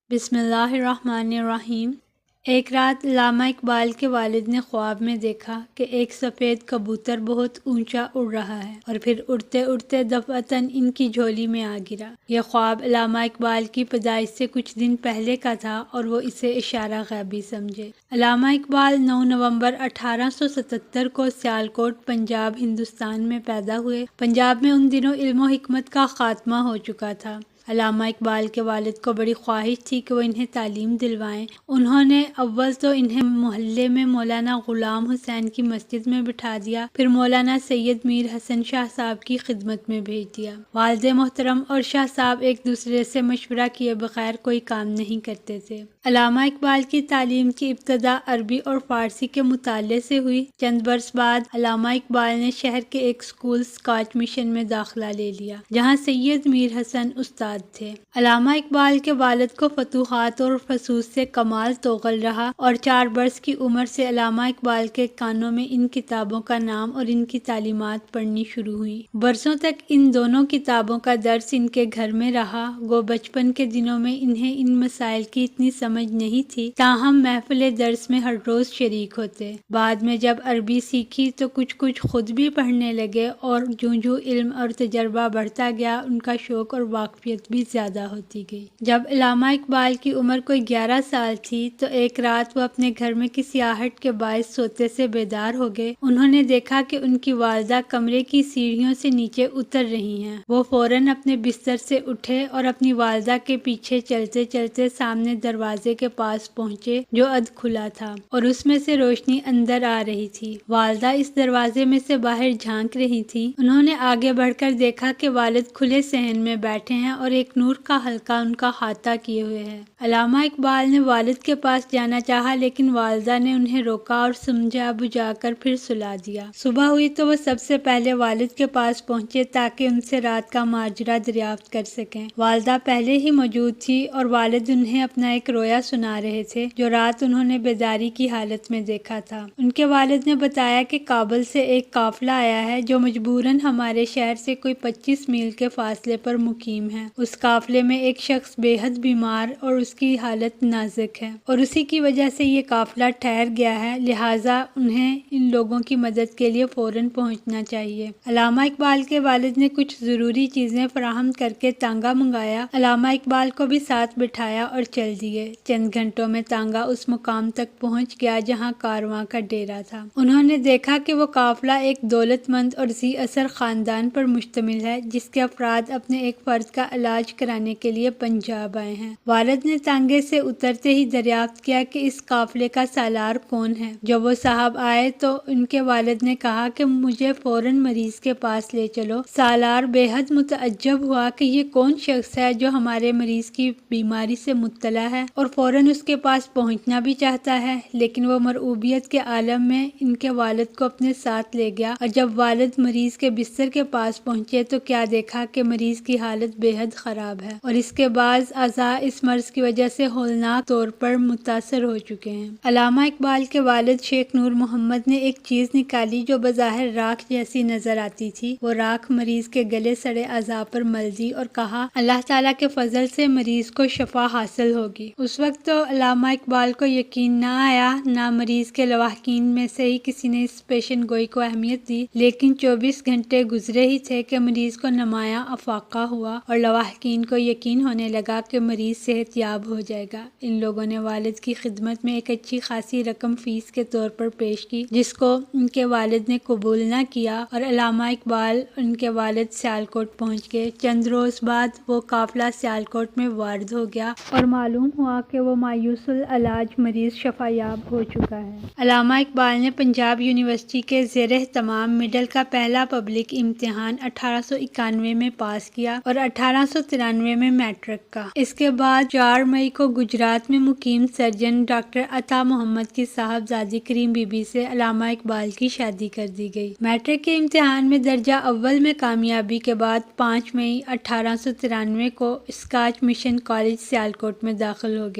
بسم اللہ الرحمن الرحیم۔ ایک رات علامہ اقبال کے والد نے خواب میں دیکھا کہ ایک سفید کبوتر بہت اونچا اڑ رہا ہے اور پھر اڑتے اڑتے دفعتاً ان کی جھولی میں آ گرا۔ یہ خواب علامہ اقبال کی پیدائش سے کچھ دن پہلے کا تھا اور وہ اسے اشارہ غیبی سمجھے۔ علامہ اقبال 9 نومبر 1877 کو سیالکوٹ، پنجاب، ہندوستان میں پیدا ہوئے۔ پنجاب میں ان دنوں علم و حکمت کا خاتمہ ہو چکا تھا۔ علامہ اقبال کے والد کو بڑی خواہش تھی کہ وہ انہیں تعلیم دلوائیں۔ انہوں نے اول تو انہیں محلے میں مولانا غلام حسین کی مسجد میں بٹھا دیا، پھر مولانا سید میر حسن شاہ صاحب کی خدمت میں بھیج دیا۔ والد محترم اور شاہ صاحب ایک دوسرے سے مشورہ کیے بغیر کوئی کام نہیں کرتے تھے۔ علامہ اقبال کی تعلیم کی ابتدا عربی اور فارسی کے مطالعے سے ہوئی۔ چند برس بعد علامہ اقبال نے شہر کے ایک اسکول اسکاچ مشن میں داخلہ لے لیا، جہاں سید میر حسن استاد تھے۔ علامہ اقبال کے والد کو فتوحات اور فسوس سے کمال توغل رہا اور 4 برس کی عمر سے علامہ اقبال کے کانوں میں ان کتابوں کا نام اور ان کی تعلیمات پڑھنی شروع ہوئی۔ برسوں تک ان دونوں کتابوں کا درس ان کے گھر میں رہا۔ گو بچپن کے دنوں میں انہیں ان مسائل کی اتنی سمجھ نہیں تھی، تاہم محفل درس میں ہر روز شریک ہوتے۔ بعد میں جب عربی سیکھی تو کچھ خود بھی پڑھنے لگے اور جوں علم اور تجربہ بڑھتا گیا، ان کا شوق اور واقفیت بھی زیادہ ہوتی گئی۔ جب علامہ اقبال کی عمر کوئی 11 سال تھی تو ایک رات وہ اپنے گھر میں کسی آہٹ کے باعث سوتے سے بیدار ہو گئے۔ انہوں نے دیکھا کہ ان کی والدہ کمرے کی سیڑھیوں سے نیچے اتر رہی ہیں۔ وہ فوراً اپنے بستر سے اٹھے اور اپنی والدہ کے پیچھے چلتے چلتے سامنے دروازے کے پاس پہنچے جو ادھ کھلا تھا اور اس میں سے روشنی اندر آ رہی تھی۔ والدہ اس دروازے میں سے باہر جھانک رہی تھی۔ انہوں نے آگے بڑھ کر دیکھا کہ والد کھلے صحن میں بیٹھے ہیں اور ایک نور کا حلقہ ان کا احاطہ کیے ہوئے ہے۔ علامہ اقبال نے والد کے پاس جانا چاہا لیکن والدہ نے انہیں روکا اور سمجھا بجھا کر پھر سلا دیا۔ صبح ہوئی تو وہ سب سے پہلے والد کے پاس پہنچے تاکہ ان سے رات کا ماجرا دریافت کر سکیں۔ والدہ پہلے ہی موجود تھی اور والد انہیں اپنا ایک رویا سنا رہے تھے جو رات انہوں نے بیداری کی حالت میں دیکھا تھا۔ ان کے والد نے بتایا کہ کابل سے ایک قافلہ آیا ہے جو مجبوراً ہمارے شہر سے کوئی 25 میل کے فاصلے پر مقیم ہے۔ اس قافلے میں ایک شخص بے حد بیمار اور اس کی حالت نازک ہے اور اسی کی وجہ سے یہ قافلہ ٹھہر گیا ہے، لہٰذا انہیں ان لوگوں کی مدد کے لیے فوراً پہنچنا چاہیے۔ علامہ اقبال کے والد نے کچھ ضروری چیزیں فراہم کر کے تانگا منگایا، علامہ اقبال کو بھی ساتھ بٹھایا اور چل دیے۔ چند گھنٹوں میں تانگا اس مقام تک پہنچ گیا جہاں کارواں کا ڈیرا تھا۔ انہوں نے دیکھا کہ وہ قافلہ ایک دولت مند اور ذی اثر خاندان پر مشتمل ہے جس کے افراد اپنے ایک فرد کا علاج کرانے کے لیے پنجاب آئے ہیں۔ والد نے تانگے سے اترتے ہی دریافت کیا کہ اس قافلے کا سالار کون ہے۔ جب وہ صاحب آئے تو ان کے والد نے کہا کہ مجھے فوراً مریض کے پاس لے چلو۔ سالار بے حد متعجب ہوا کہ یہ کون شخص ہے جو ہمارے مریض کی بیماری سے مطلع ہے اور فوراً اس کے پاس پہنچنا بھی چاہتا ہے، لیکن وہ مرعوبیت کے عالم میں ان کے والد کو اپنے ساتھ لے گیا اور جب والد مریض کے بستر کے پاس پہنچے تو کیا دیکھا کہ مریض کی حالت بے حد خراب ہے اور اس کے بعض اعضاء اس مرض کی وجہ سے ہولناک طور پر متاثر ہو چکے ہیں۔ علامہ اقبال کے والد شیخ نور محمد نے ایک چیز نکالی جو بظاہر راکھ جیسی نظر آتی تھی۔ وہ راکھ مریض کے گلے سڑے اعضاء پر مل دی اور کہا، اللہ تعالیٰ کے فضل سے مریض کو شفا حاصل ہوگی۔ اس وقت تو علامہ اقبال کو یقین نہ آیا، نہ مریض کے لواحقین میں سے ہی کسی نے اس پیشن گوئی کو اہمیت دی، لیکن 24 گھنٹے گزرے ہی تھے کہ مریض کو نمایاں افاقہ ہوا اور لواحقین کو یقین ہونے لگا کہ مریض صحت یاب ہو جائے گا۔ ان لوگوں نے والد کی خدمت میں ایک اچھی خاصی رقم فیس کے طور پر پیش کی جس کو ان کے والد نے قبول نہ کیا اور علامہ اقبال ان کے والد سیالکوٹ پہنچ گئے۔ چند روز بعد وہ قافلہ سیالکوٹ میں وارد ہو گیا اور معلوم ہوا کہ وہ مایوس العلاج مریض شفا یاب ہو چکا ہے۔ علامہ اقبال نے پنجاب یونیورسٹی کے زیر اہتمام مڈل کا پہلا پبلک امتحان 1891 میں پاس کیا اور 1893 میں میٹرک کا۔ اس کے بعد 4 مئی کو گجرات میں مقیم سرجن ڈاکٹر عطا محمد کی صاحبزادی کریم بی بی سے علامہ اقبال کی شادی کر دی گئی۔ میٹرک کے امتحان میں درجہ اول میں کامیابی کے بعد 5 مئی 1893 کو اسکاچ مشن کالج سیالکوٹ میں داخل ہو گئے۔